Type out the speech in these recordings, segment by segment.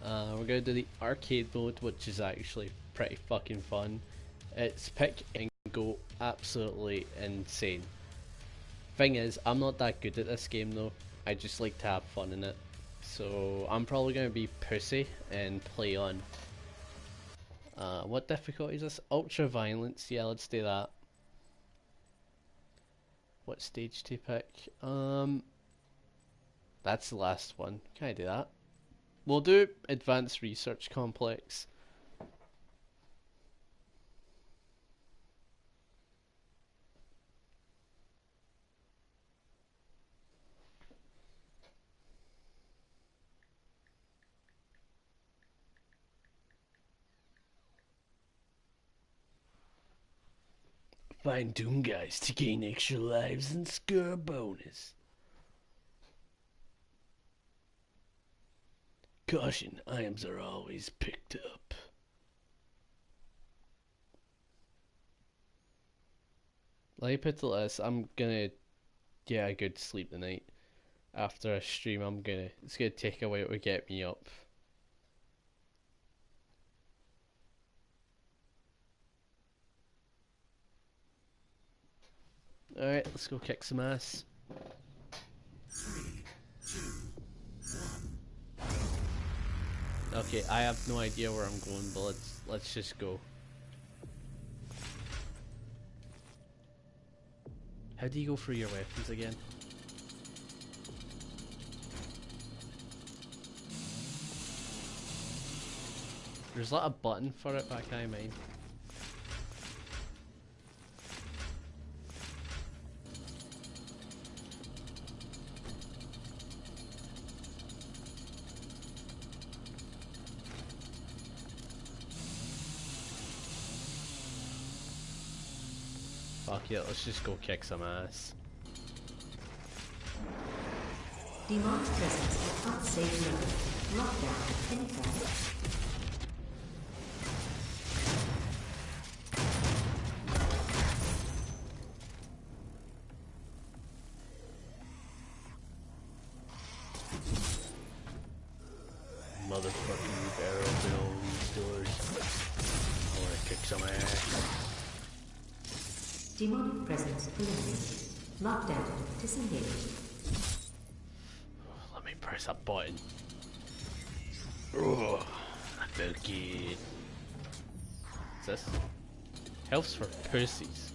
We're gonna do the arcade mode, which is actually pretty fucking fun. It's pick and go absolutely insane. Thing is, I'm not that good at this game though. I just like to have fun in it. So I'm probably gonna be pussy and play on. What difficulty is this? Ultra violence. Yeah, let's do that. What stage to pick? That's the last one. Can I do that? We'll do advanced research complex. Find Doom Guys to gain extra lives and score a bonus. Caution, items are always picked up. Let me put it like this, I'm gonna get a good sleep tonight. After a stream, it's gonna take a while to get me up. Alright, let's go kick some ass. 3, 2, 1. Okay, I have no idea where I'm going, but let's just go. How do you go through your weapons again? There's like a button for it, but I can't mind. Fuck it, let's just go kick some ass. Demon's presence at unsafe level. Lockdown in effect. Motherfucking barrel open all these doors. I wanna kick some ass. Demonic presence eliminated. Lockdown disengaged. Let me press that button. Oh, I feel good. What's this? Health's for pussies.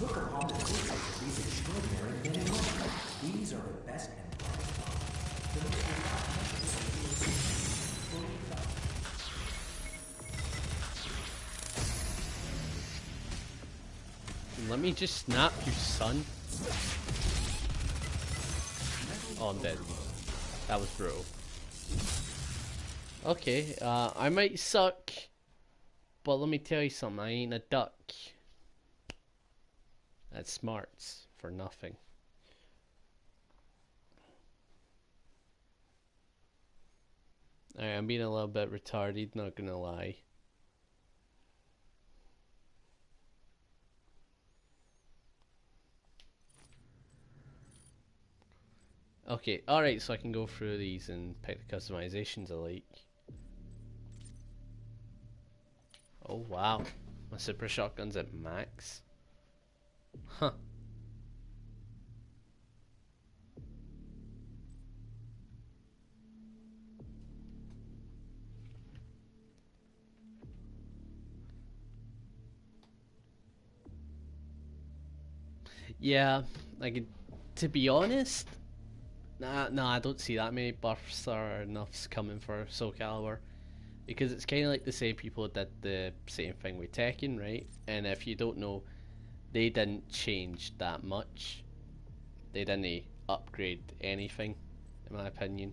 Look upon the features of these extraordinary men and women. These are the best and brightest of the most Let me just snap you, son. Oh, I'm dead. That was brutal. Okay, I might suck, but let me tell you something, I ain't a duck. That's smarts for nothing. Alright, I'm being a little bit retarded, not gonna lie. Okay, alright, so I can go through these and pick the customizations I like. Oh wow, my super shotgun's at max. Huh. Yeah, like, to be honest, nah, I don't see that many buffs or enoughs coming for Soul Calibur. Because it's kind of like the same people did the same thing with Tekken, right? And if you don't know, they didn't change that much. They didn't upgrade anything, in my opinion.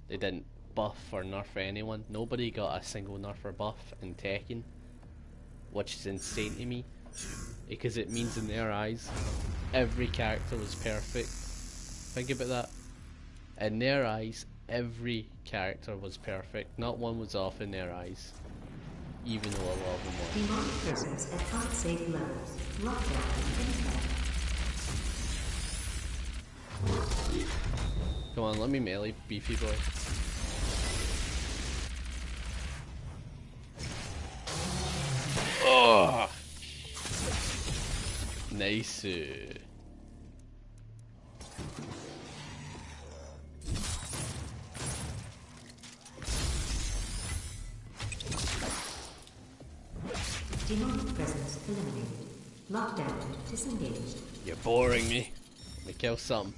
They didn't buff or nerf anyone. Nobody got a single nerf or buff in Tekken, which is insane to me. Because it means in their eyes, every character was perfect. Think about that. In their eyes, every character was perfect. Not one was off in their eyes. even though a lot of them were. Demonic presence at unsafe levels. Lockdown in effect. Come on, let me melee, beefy boy. Oh! Nice. Demonic presence eliminated. Lockdown disengaged. You're boring me. Let me kill some.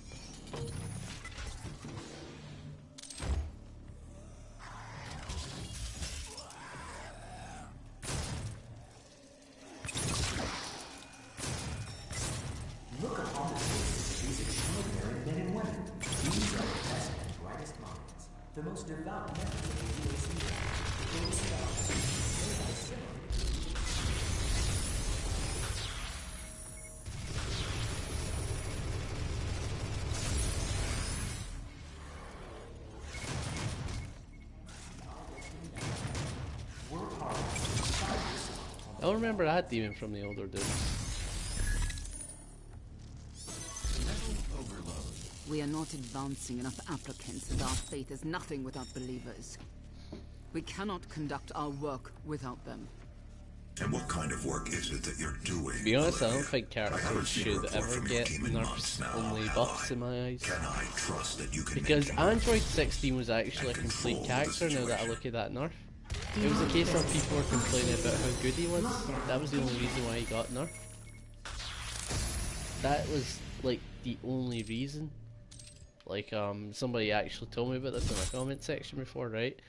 Look upon the faces of these extraordinary men and women. These are the best and brightest minds, the most devout members of the UAC. Those scouts, they are similar. I don't remember that demon from the older days. We are not advancing enough applicants, and our faith is nothing without believers. We cannot conduct our work without them. And what kind of work is it that you're doing? To be honest, I don't Olivia? think characters haven't seen a should report ever from your get team in months nerfs, now, only have buffs I? in my eyes. Can I trust that you can Because make your Android 16 was actually a and complete control the character now that I situation? look at that nerf. It was a case of people were complaining about how good he was. That was the only reason why he got nerfed. That was like the only reason. Like somebody actually told me about this in the comment section before, right?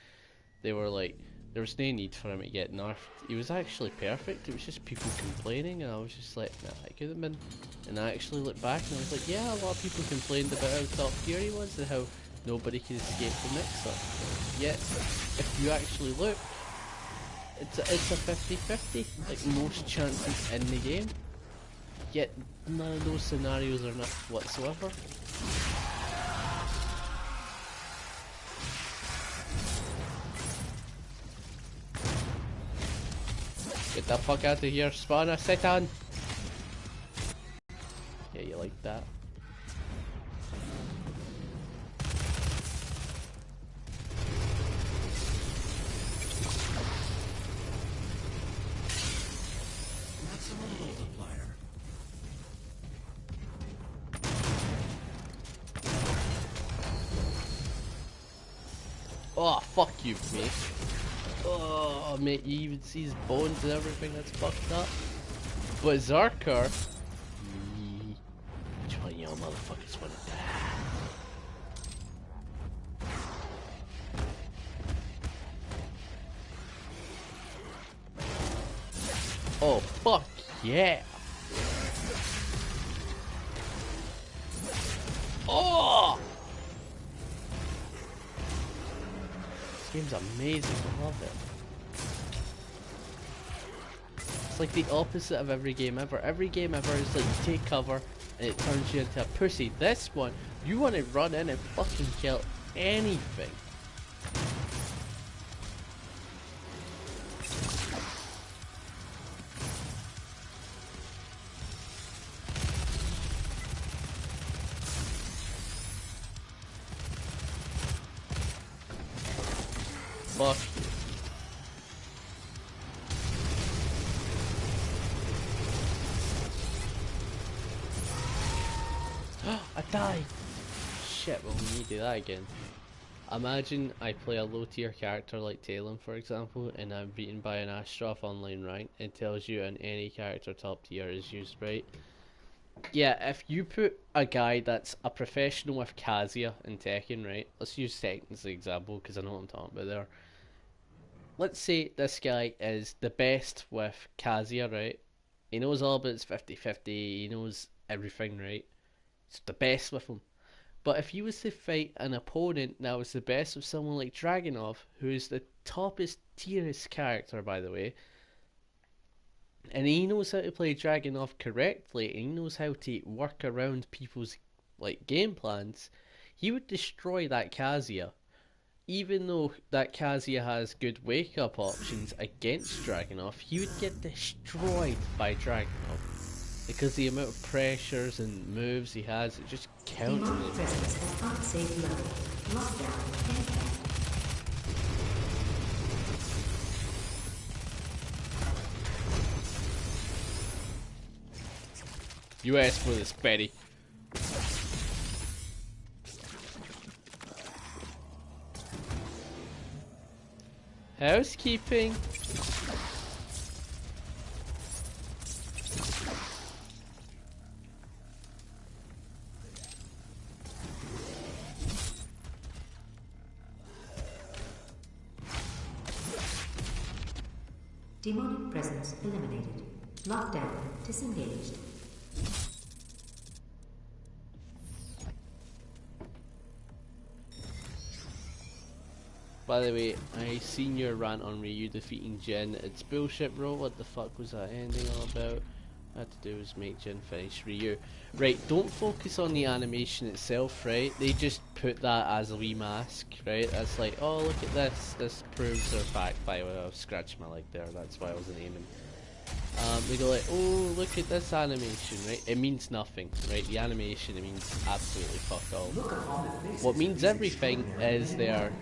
They were like, there was no need for him to get nerfed. He was actually perfect. It was just people complaining, and I was just like, nah, it could have been. And I actually looked back and I was like, yeah, a lot of people complained about how top tier he was and how nobody could escape the mixer. Yet, if you actually look, it's a 50-50, like most chances in the game. Yet none of those scenarios are enough whatsoever. Get the fuck out of here, spawner, Satan! Yeah, you like that. Oh, fuck you, mate. Oh, mate, you even see his bones and everything, that's fucked up. Berserker? Which one of y'all motherfuckers wanna die? Oh, fuck yeah! Oh! This game's amazing, I love it. It's like the opposite of every game ever. Every game ever is like you take cover and it turns you into a pussy. This one, you want to run in and fucking kill anything. Fuck you. I died! Shit, well we need to do that again. Imagine I play a low tier character like Talon for example, and I'm beaten by an Astroth online rank. It tells you on any character top tier is used, right? Yeah, if you put a guy that's a professional with Kazuya in Tekken, right? Let's use Tekken as an example because I know what I'm talking about there. Let's say this guy is the best with Kazuya, right? He knows all about his 50-50, he knows everything, right? It's the best with him. But if you was to fight an opponent that was the best with someone like Dragunov, who is the toppest tierest character by the way, and he knows how to play Dragunov correctly, and he knows how to work around people's like game plans, he would destroy that Kazuya. even though that Kazuya has good wake up options against Dragunov, he would get destroyed by Dragunov because the amount of pressures and moves he has, it just counted Demonic him. presence at unsafe level. Lockdown in effect. You asked for this, Betty. Housekeeping. Demonic presence eliminated. Lockdown disengaged. By the way, I seen your rant on Ryu defeating Jin. It's bullshit, bro. What the fuck was that ending all about? All I had to do was make Jin finish Ryu. Right, don't focus on the animation itself, right? They just put that as a wee mask, right? That's like, oh, look at this. This proves their fact. By the way, I've scratched my leg there. That's why I wasn't aiming. They go like, oh, look at this animation, right? It means nothing, right? The animation, it means absolutely fuck all. What means everything is their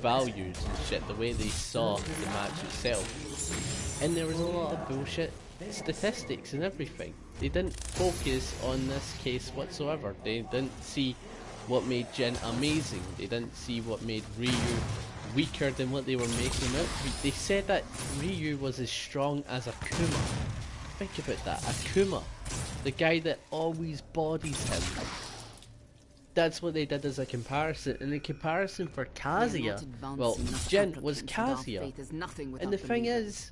values and shit, the way they saw the match itself. And there was a lot of bullshit statistics and everything. They didn't focus on this case whatsoever. They didn't see what made Jin amazing. They didn't see what made Ryu weaker than what they were making him out to be. They said that Ryu was as strong as Akuma. Think about that. Akuma, the guy that always bodies him. That's what they did as a comparison. And the comparison for Kazuya, well, Jin was Kazuya. And the thing is,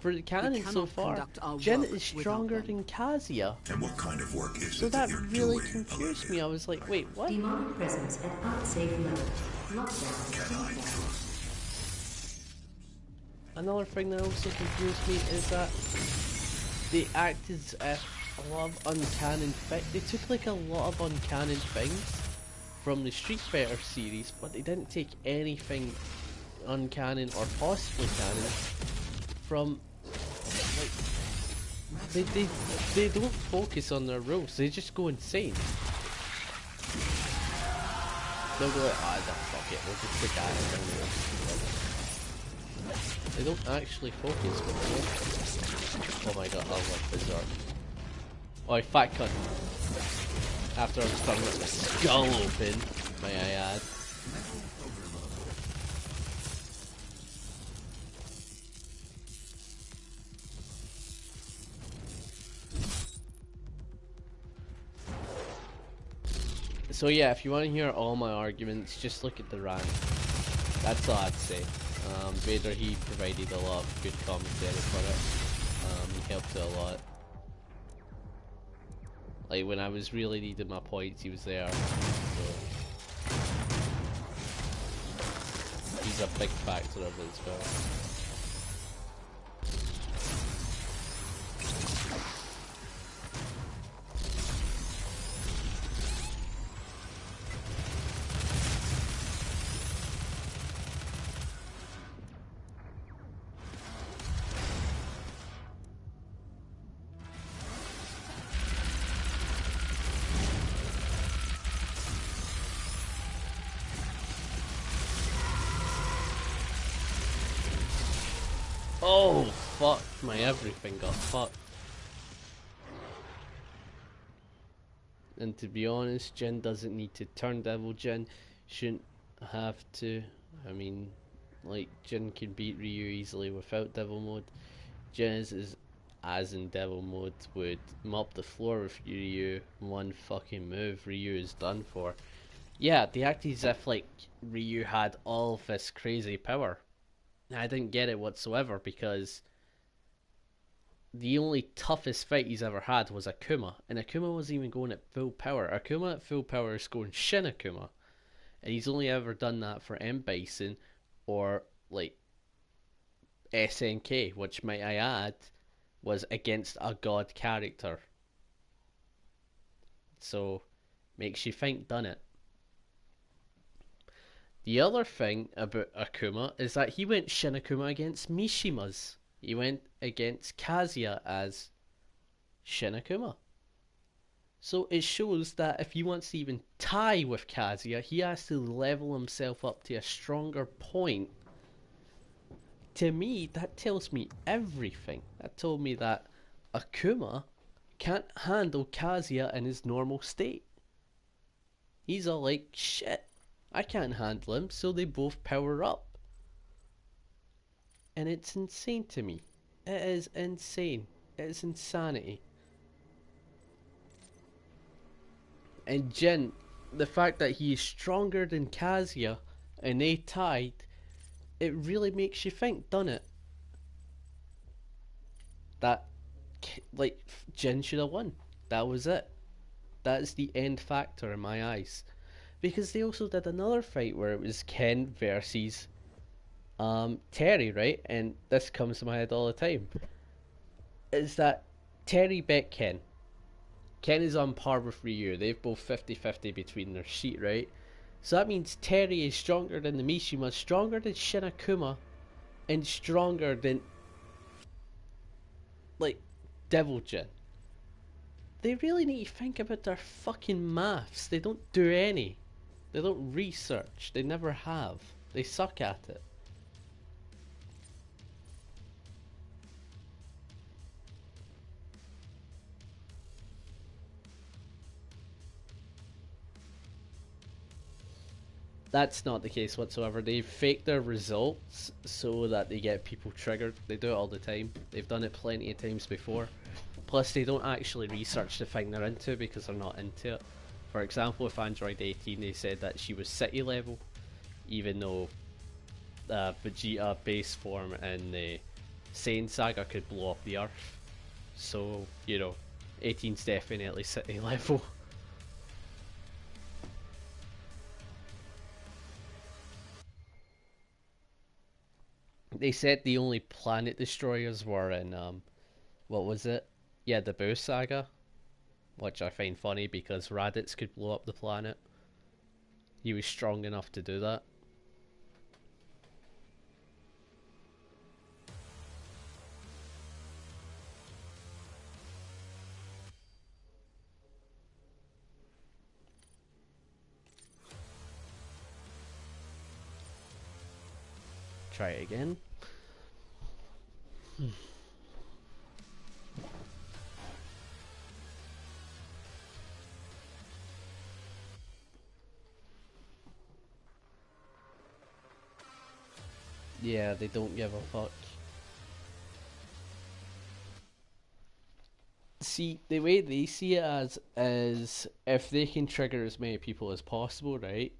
for the canon so far, Jin is stronger than Kazuya. And what kind of work is So it that you're really doing, confused me. I was like, wait, what? Demonic presence at unsafe level. Lockdown in effect. Another thing that also confused me is that they acted as if a lot of uncanon they took like a lot of uncanon things from the Street Fighter series, but they didn't take anything uncanon or possibly canon from like they don't focus on their rules, they just go insane. They'll go like, ah, no, fuck it, we'll just take it. They don't actually focus with them. Oh my god, I love Berserk. Oh, fat cunt. After I was cutting my skull open, may I add. So yeah, if you want to hear all my arguments, just look at the rant. That's all I'd say. Vader, he provided a lot of good commentary for it. He helped it a lot. Like when I was really needing my points, he was there. So he's a big factor of it as well. Oh, fuck, my everything got fucked. And to be honest, Jin doesn't need to turn Devil. Jin shouldn't have to. I mean, like, Jin can beat Ryu easily without Devil Mode. Jin is as in Devil Mode, would mop the floor with Ryu. One fucking move, Ryu is done for. Yeah, they act as if, like, Ryu had all of this crazy power. I didn't get it whatsoever because the only toughest fight he's ever had was Akuma, and Akuma wasn't even going at full power. Akuma at full power is going Shin Akuma, and he's only ever done that for M Bison or like SNK, which might I add was against a god character. So makes you think, done it. The other thing about Akuma is that he went Shin Akuma against Mishimas. He went against Kazuya as Shin Akuma. So it shows that if he wants to even tie with Kazuya, he has to level himself up to a stronger point. To me, that tells me everything. That told me that Akuma can't handle Kazuya in his normal state. He's all like, shit, I can't handle him, so they both power up. And it's insane to me. It is insane. It is insanity. And Jin, the fact that he is stronger than Kazuya and they tied, it really makes you think, doesn't it? That, like, Jin should have won. That was it. That is the end factor in my eyes. Because they also did another fight where it was Ken versus Terry, right? And this comes to my head all the time. Is that Terry bet Ken. Ken is on par with Ryu. They've both 50-50 between their sheet, right? So that means Terry is stronger than the Mishima, stronger than Shin Akuma, and stronger than, like, Devil Jin. They really need to think about their fucking maths. They don't do any. They don't research. They never have. They suck at it. That's not the case whatsoever. They fake their results so that they get people triggered. They do it all the time. They've done it plenty of times before. Plus, they don't actually research the thing they're into because they're not into it. For example, with Android 18, they said that she was city level, even though Vegeta base form in the Saiyan Saga could blow up the Earth. So, you know, 18's definitely city level. They said the only planet destroyers were in, what was it? Yeah, the Boo Saga. Which I find funny because Raditz could blow up the planet. He was strong enough to do that. Try it again. Yeah, they don't give a fuck. See, the way they see it as is if they can trigger as many people as possible, right?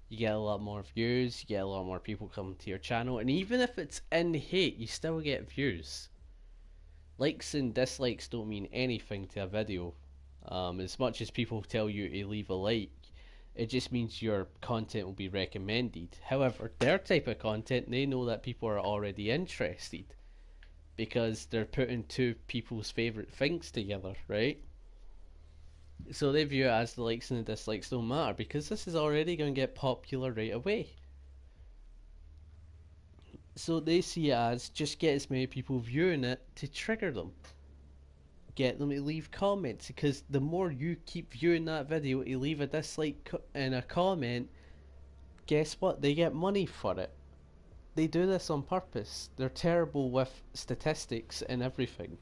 You get a lot more views, you get a lot more people coming to your channel, and even if it's in hate, you still get views. Likes and dislikes don't mean anything to a video. As much as people tell you to leave a like, it just means your content will be recommended. However, their type of content, they know that people are already interested because they're putting two people's favourite things together, right? So they view it as the likes and the dislikes don't matter because this is already going to get popular right away. So they see it as just get as many people viewing it to trigger them. Get them to leave comments because the more you keep viewing that video to leave a dislike and a comment, guess what? They get money for it. They do this on purpose. They're terrible with statistics and everything.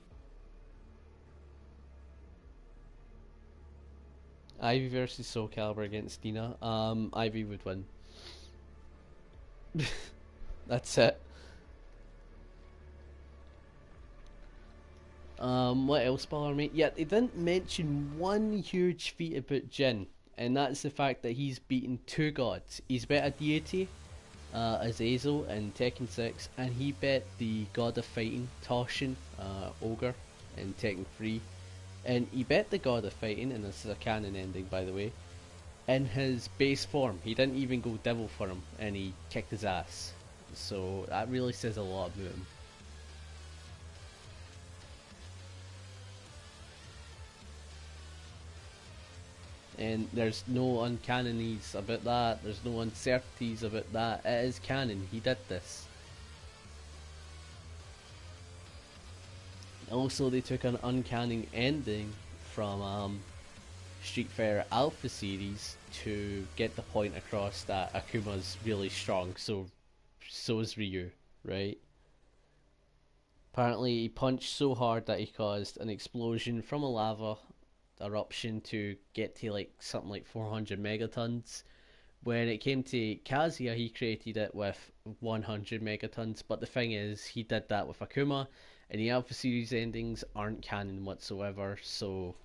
Ivy versus Soul Calibur against Dina. Ivy would win. That's it. What else, Ballermate? Yeah, they didn't mention one huge feat about Jin, and that's the fact that he's beaten two gods. He's bet a deity, Azazel in Tekken 6, and he bet the god of fighting, Toshin, Ogre, in Tekken 3. And he bet the god of fighting, and this is a canon ending by the way, in his base form. He didn't even go devil for him, and he kicked his ass. So that really says a lot about him. And there's no uncannonies about that, there's no uncertainties about that. It is canon, he did this. Also, they took an uncanny ending from Street Fighter Alpha series to get the point across that Akuma's really strong, so is Ryu, right? Apparently, he punched so hard that he caused an explosion from a lava eruption to get to like something like 400 megatons. When it came to Kazuya, he created it with 100 megatons, but the thing is, he did that with Akuma, and the Alpha series endings aren't canon whatsoever, so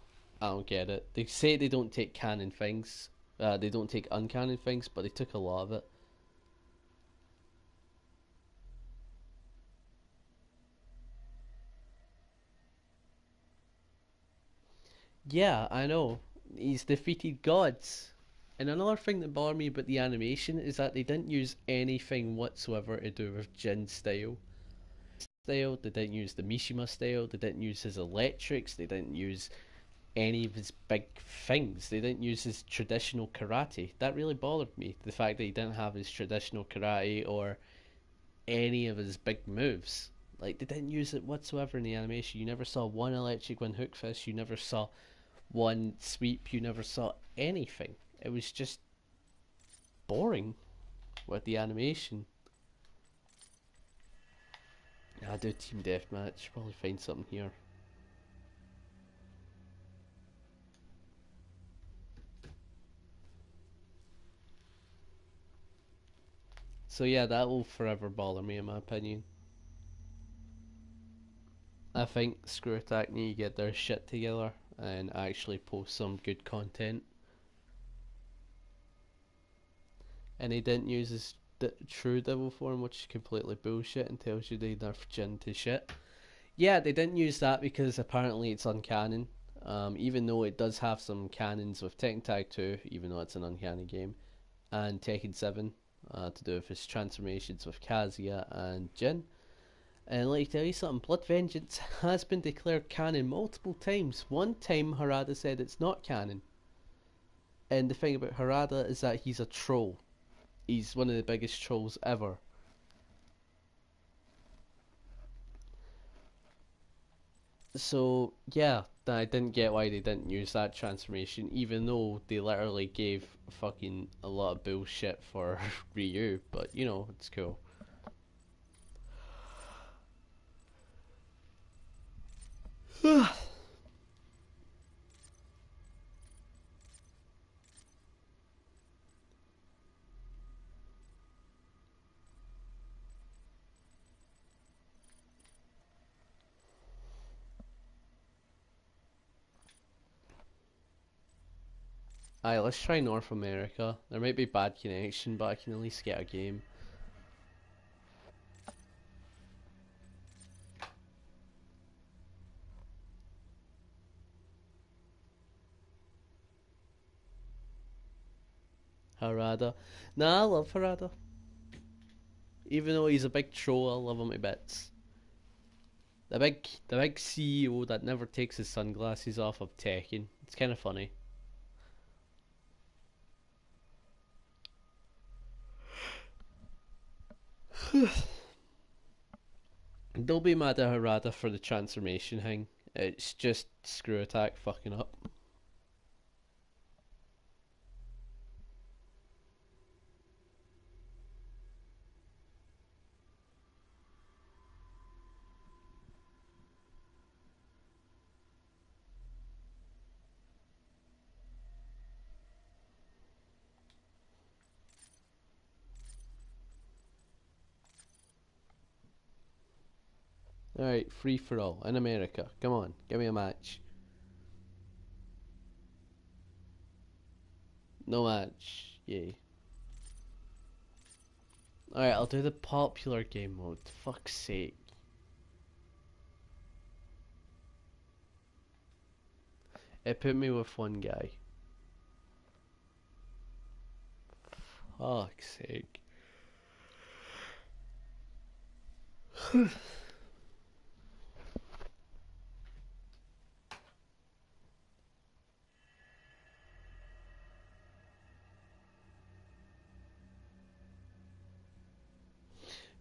I don't get it. They say they don't take canon things, they don't take uncanon things, but they took a lot of it. Yeah, I know. He's defeated gods. And another thing that bothered me about the animation is that they didn't use anything whatsoever to do with Jin's style. They didn't use the Mishima style, they didn't use his electrics, they didn't use any of his big things. They didn't use his traditional karate. That really bothered me. The fact that he didn't have his traditional karate or any of his big moves. Like, they didn't use it whatsoever in the animation. You never saw one electric, one hook fist, you never saw one sweep, you never saw anything. It was just boring with the animation. I do team deathmatch, probably find something here. So yeah, that will forever bother me in my opinion. I think Screw Attack need to get their shit together and actually post some good content. And he didn't use his true devil form, which is completely bullshit and tells you they nerfed Jin to shit. Yeah, they didn't use that because apparently it's uncanon. Even though it does have some canons with Tekken Tag 2, even though it's an uncanny game, and Tekken 7 to do with his transformations with Kazuya and Jin. And let me tell you something, Blood Vengeance has been declared canon multiple times. One time Harada said it's not canon. And the thing about Harada is that he's a troll. He's one of the biggest trolls ever. So yeah, I didn't get why they didn't use that transformation, even though they literally gave fucking a lot of bullshit for Ryu, but you know, it's cool. Aye, let's try North America. There might be bad connection, but I can at least get a game. Harada. Nah, I love Harada. Even though he's a big troll, I love him to bits. The big CEO that never takes his sunglasses off of Tekken. It's kind of funny. Don't be mad at Harada for the transformation thing. It's just Screw Attack fucking up. Alright, free for all in America. Come on, give me a match. No match. Yay. Alright, I'll do the popular game mode. Fuck's sake. It put me with one guy. Fuck's sake.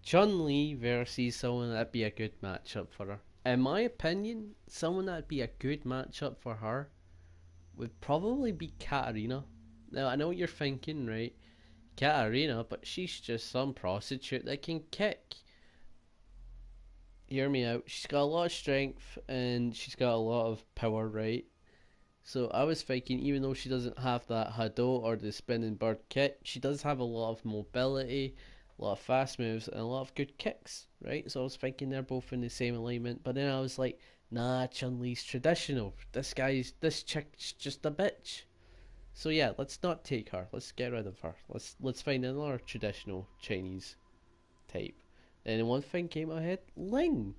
Chun-Li versus someone that'd be a good matchup for her. In my opinion, someone that'd be a good matchup for her would probably be Katarina. Now, I know what you're thinking, right? Katarina, but she's just some prostitute that can kick. Hear me out. She's got a lot of strength and she's got a lot of power, right? So I was thinking, even though she doesn't have that Hado or the spinning bird kick, she does have a lot of mobility, a lot of fast moves, and a lot of good kicks, right? So I was thinking they're both in the same alignment, but then I was like, nah, Chun-Li's traditional. This chick's just a bitch. So yeah, let's not take her. Let's get rid of her. Let's find another traditional Chinese type. And one thing came to my head, Ling.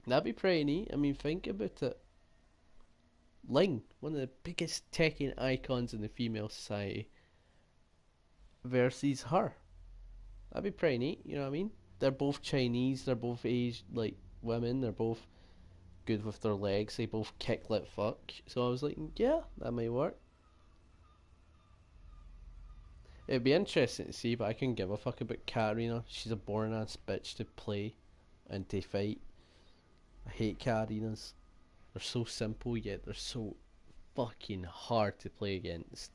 That'd be pretty neat. I mean, think about it. Ling, one of the biggest Tekken icons in the female society, versus her. That'd be pretty neat, you know what I mean? They're both Chinese, they're both aged like women, they're both good with their legs, they both kick like fuck. So I was like, yeah, that might work. It'd be interesting to see, but I couldn't give a fuck about Katarina. She's a boring ass bitch to play and to fight. I hate Katarinas. They're so simple, yet they're so fucking hard to play against.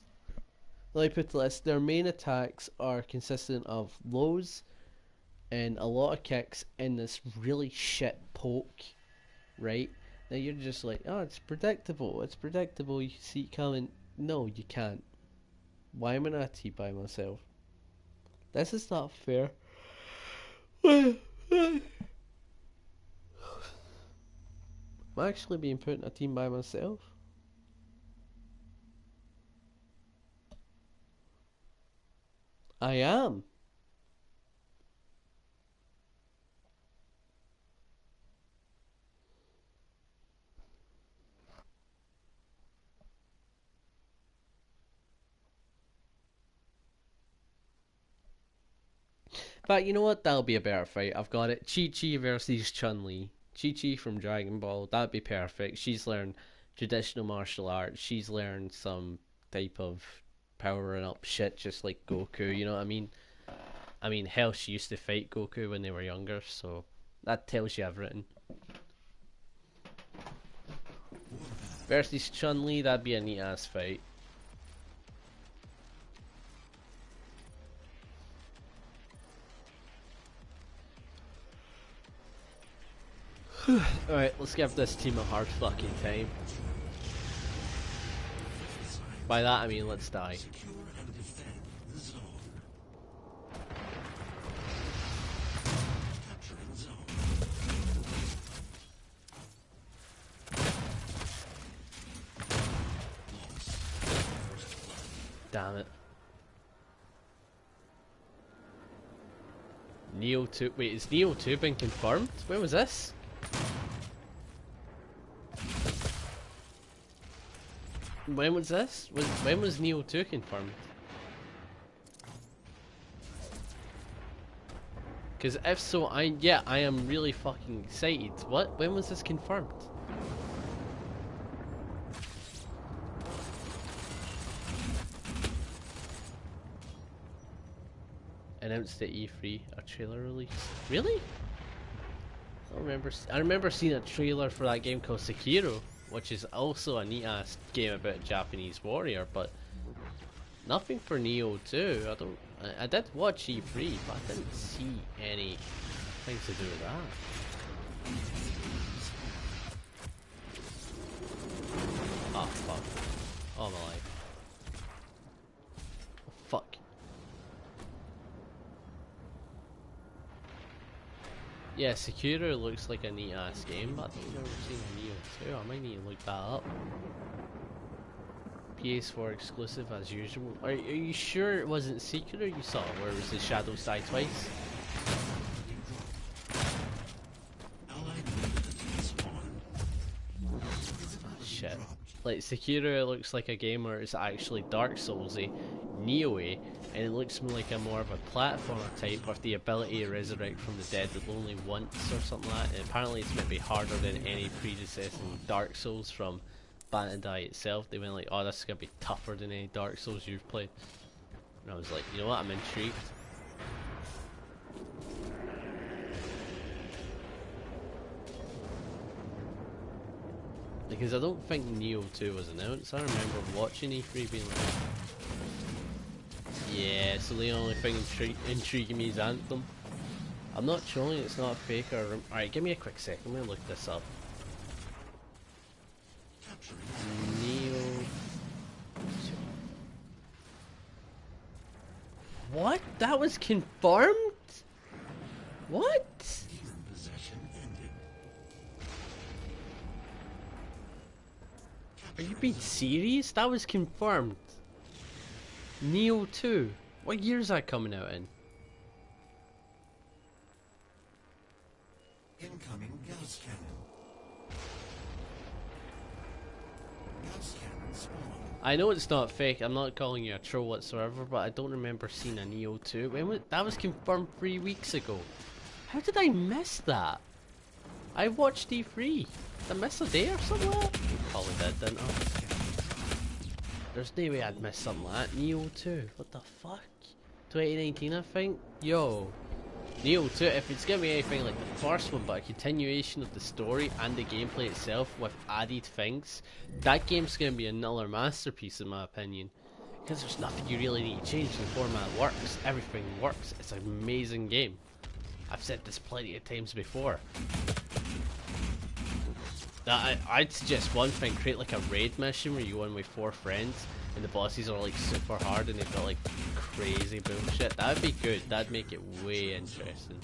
Let me put this, their main attacks are consistent of lows and a lot of kicks and this really shit poke, right? Now you're just like, oh, it's predictable, you can see it coming. No, you can't. Why am I not a by myself? This is not fair. I'm actually being put in a team by myself. I am. But you know what? That'll be a better fight. I've got it. Chi-Chi versus Chun-Li. Chi-Chi from Dragon Ball. That'd be perfect. She's learned traditional martial arts. She's learned some type of powering up shit just like Goku. You know what I mean? I mean, hell, she used to fight Goku when they were younger, so that tells you everything. Versus Chun-Li, that'd be a neat ass fight. Alright, let's give this team a hard fucking time. By that I mean let's die. Damn it. Neo 2. Wait, is Neo 2 been confirmed? When was this? When was this? When was Neo 2 confirmed? Because if so, I am really fucking excited. What? When was this confirmed? Announced at E3, a trailer release. Really? I remember seeing a trailer for that game called Sekiro, which is also a neat ass game about a Japanese warrior, but nothing for Neo 2. I did watch E3, but I didn't see anything to do with that. Oh fuck. Oh my life. Oh, fuck. Yeah, Sekiro looks like a neat ass game, but I've never seen a Neo 2. I might need to look that up. PS4 exclusive as usual. Are you sure it wasn't Sekiro you saw, where it was the shadows die twice? Oh, shit. Like Sekiro looks like a game where it's actually Dark Souls-y, Neo-y, and it looks like a more of a platformer type with the ability to resurrect from the dead but only once or something like that. And apparently it's maybe harder than any predecessing Dark Souls from Bandai itself. They went like, oh, this is going to be tougher than any Dark Souls you've played. And I was like, you know what, I'm intrigued. Because I don't think Neo 2 was announced. I remember watching E3 being like, yeah, so the only thing intriguing me is Anthem. I'm not trolling, it's not fake or... Alright, give me a quick sec, I'm gonna look this up. Neo... What? That was confirmed? What? Are you being serious? That was confirmed. Neo 2. What year is that coming out in? Incoming Gauss cannon. Gauss cannon spawn. I know it's not fake, I'm not calling you a troll whatsoever, but I don't remember seeing a Neo 2. That was confirmed 3 weeks ago. How did I miss that? I watched E3. Did I miss a day or something like that? Probably did, didn't I? There's no way I'd miss something like that. Neo 2. What the fuck? 2019 I think? Yo. Neo 2, if it's gonna be anything like the first one, but a continuation of the story and the gameplay itself with added things, that game's gonna be another masterpiece in my opinion. Because there's nothing you really need to change. The format works, everything works, it's an amazing game. I've said this plenty of times before. I'd suggest one thing, create like a raid mission where you win with 4 friends and the bosses are like super hard and they've got like crazy bullshit. That'd be good, that'd make it way interesting.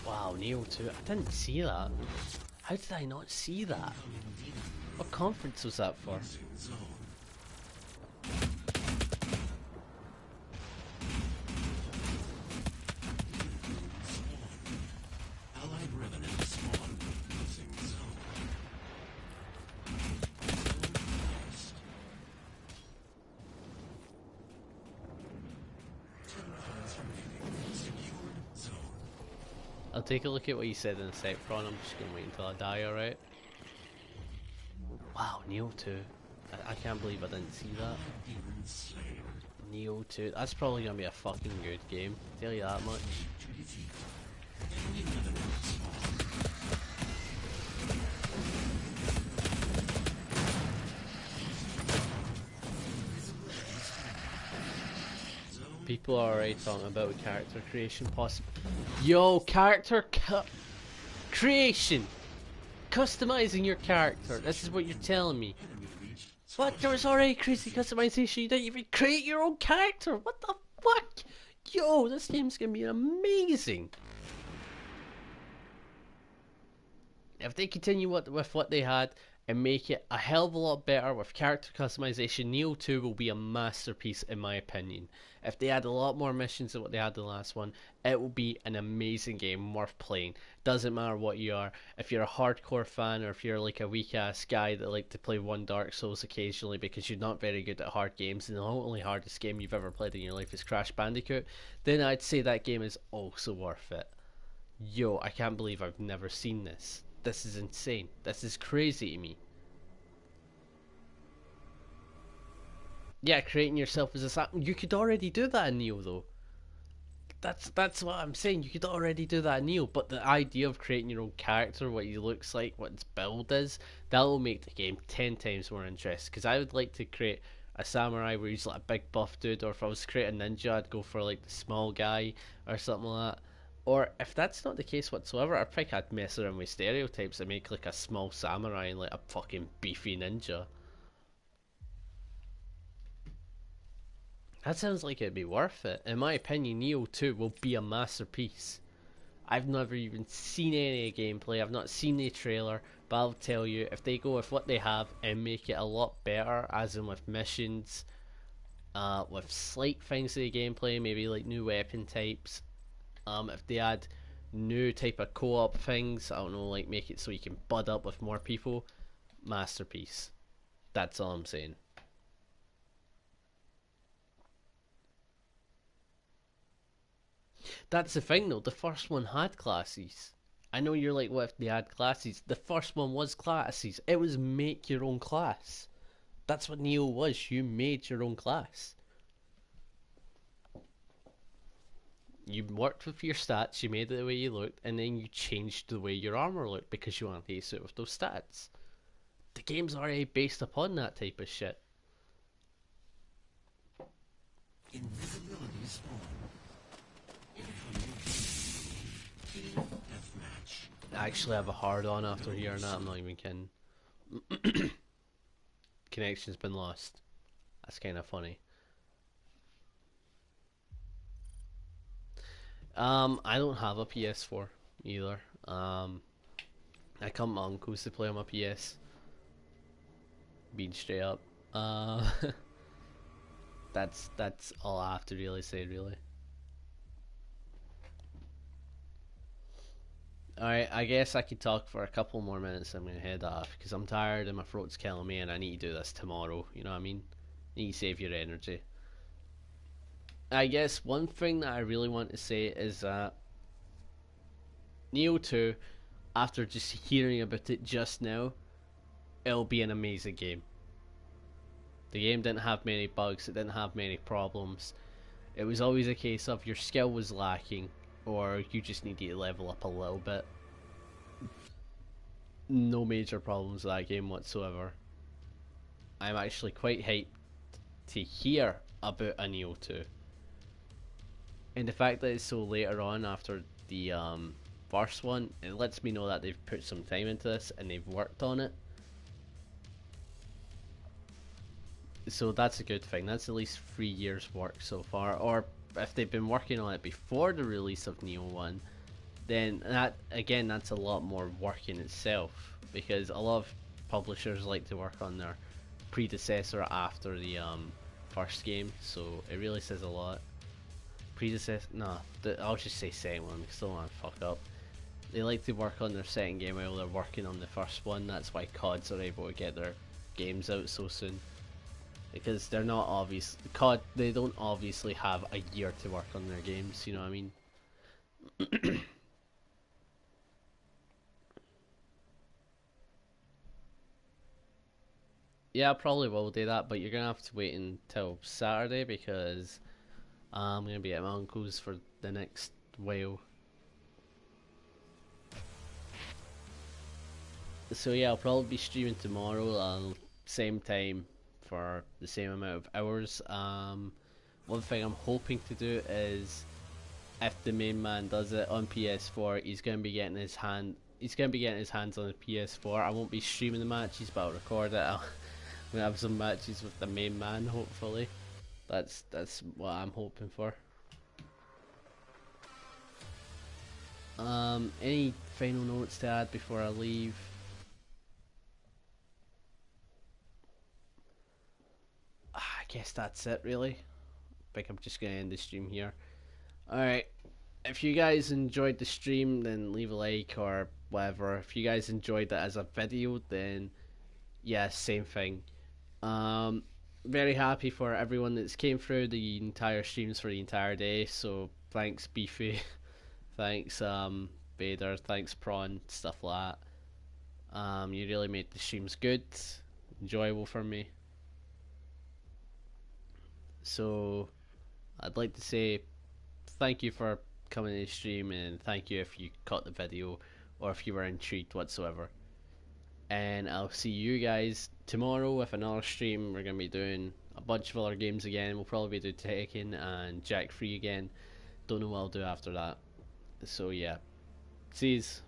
Wow, Neo 2, I didn't see that. How did I not see that? What conference was that for? I'll take a look at what you said in a sec, Prawn. I'm just gonna wait until I die, alright? Wow, Neo 2. I can't believe I didn't see that. Neo 2. That's probably gonna be a fucking good game. I'll tell you that much. People are already talking about character creation possible. Yo, creation! Customizing your character. This is what you're telling me. What? There was already crazy customization. You didn't even create your own character. What the fuck? Yo, this game's gonna be amazing. If they continue with what they had and make it a hell of a lot better with character customization, Neo 2 will be a masterpiece in my opinion. If they add a lot more missions than what they had the last one, it will be an amazing game worth playing. Doesn't matter what you are. If you're a hardcore fan or if you're like a weak ass guy that like to play one Dark Souls occasionally because you're not very good at hard games and the only hardest game you've ever played in your life is Crash Bandicoot, then I'd say that game is also worth it. Yo, I can't believe I've never seen this. This is insane. This is crazy to me. Yeah, creating yourself as a assassin. You could already do that in Neo, though. That's what I'm saying. You could already do that in Neo, but the idea of creating your own character, what he looks like, what his build is, that will make the game 10 times more interesting. Because I would like to create a samurai where he's like a big buff dude, or if I was to create a ninja, I'd go for like the small guy or something like that. Or if that's not the case whatsoever, I think I'd mess around with stereotypes and make like a small samurai and like a fucking beefy ninja. That sounds like it'd be worth it. In my opinion, Neo 2 will be a masterpiece. I've never even seen any gameplay, I've not seen the trailer, but I'll tell you, if they go with what they have and make it a lot better, as in with missions, with slight things to the gameplay, maybe like new weapon types, if they add new type of co-op things, I don't know, like make it so you can bud up with more people, masterpiece. That's all I'm saying. That's the thing though, the first one had classes. I know you're like, what if they had classes? The first one was classes. It was make your own class. That's what Neo was, you made your own class. You worked with your stats, you made it the way you looked, and then you changed the way your armor looked because you wanted to suit with those stats. The game's already based upon that type of shit. Invisibility spawn. Deathmatch. I actually have a hard on after hearing that, I'm not even kidding. Connection's been lost. That's kind of funny. I don't have a PS4 either. I come to my uncle's to play on my PS. Being straight up. That's all I have to really say, really. Alright, I guess I could talk for a couple more minutes. I'm gonna head off because I'm tired and my throat's killing me, and I need to do this tomorrow. You know what I mean? You need to save your energy. I guess one thing that I really want to say is that Neo 2, after just hearing about it just now, it'll be an amazing game. The game didn't have many bugs, it didn't have many problems. It was always a case of your skill was lacking, or you just needed to level up a little bit. No major problems with that game whatsoever. I'm actually quite hyped to hear about a Neo 2. And the fact that it's so later on after the first one, it lets me know that they've put some time into this and they've worked on it. So that's a good thing. That's at least 3 years work so far. Or if they've been working on it before the release of Neo 1, then that, again, that's a lot more work in itself. Because a lot of publishers like to work on their predecessor after the first game. So it really says a lot. Predecessor? No, I'll just say second one because I don't want to fuck up. They like to work on their second game while they're working on the first one. That's why CODs are able to get their games out so soon. Because they're not obvious. COD, they don't obviously have a year to work on their games, you know what I mean? Yeah, I probably will do that, but you're gonna have to wait until Saturday because I'm gonna be at my uncle's for the next while. So yeah, I'll probably be streaming tomorrow, same time for the same amount of hours. One thing I'm hoping to do is, if the main man does it on PS4, he's gonna be getting his hands on the PS4. I won't be streaming the matches, but I'll record it. I'm gonna have some matches with the main man, hopefully. That's what I'm hoping for. Any final notes to add before I leave? I guess that's it, really. I think I'm just gonna end the stream here. Alright, if you guys enjoyed the stream, then leave a like or whatever. If you guys enjoyed it as a video, then yeah, same thing. Very happy for everyone that's came through the entire streams for the entire day. So thanks Beefy, thanks Vader, thanks Prawn, stuff like that. You really made the streams good, enjoyable for me. So I'd like to say thank you for coming to the stream, and thank you if you caught the video or if you were intrigued whatsoever. And I'll see you guys tomorrow with another stream. We're going to be doing a bunch of other games again. We'll probably do Tekken and Jack Free again. Don't know what I'll do after that. So yeah, see yous.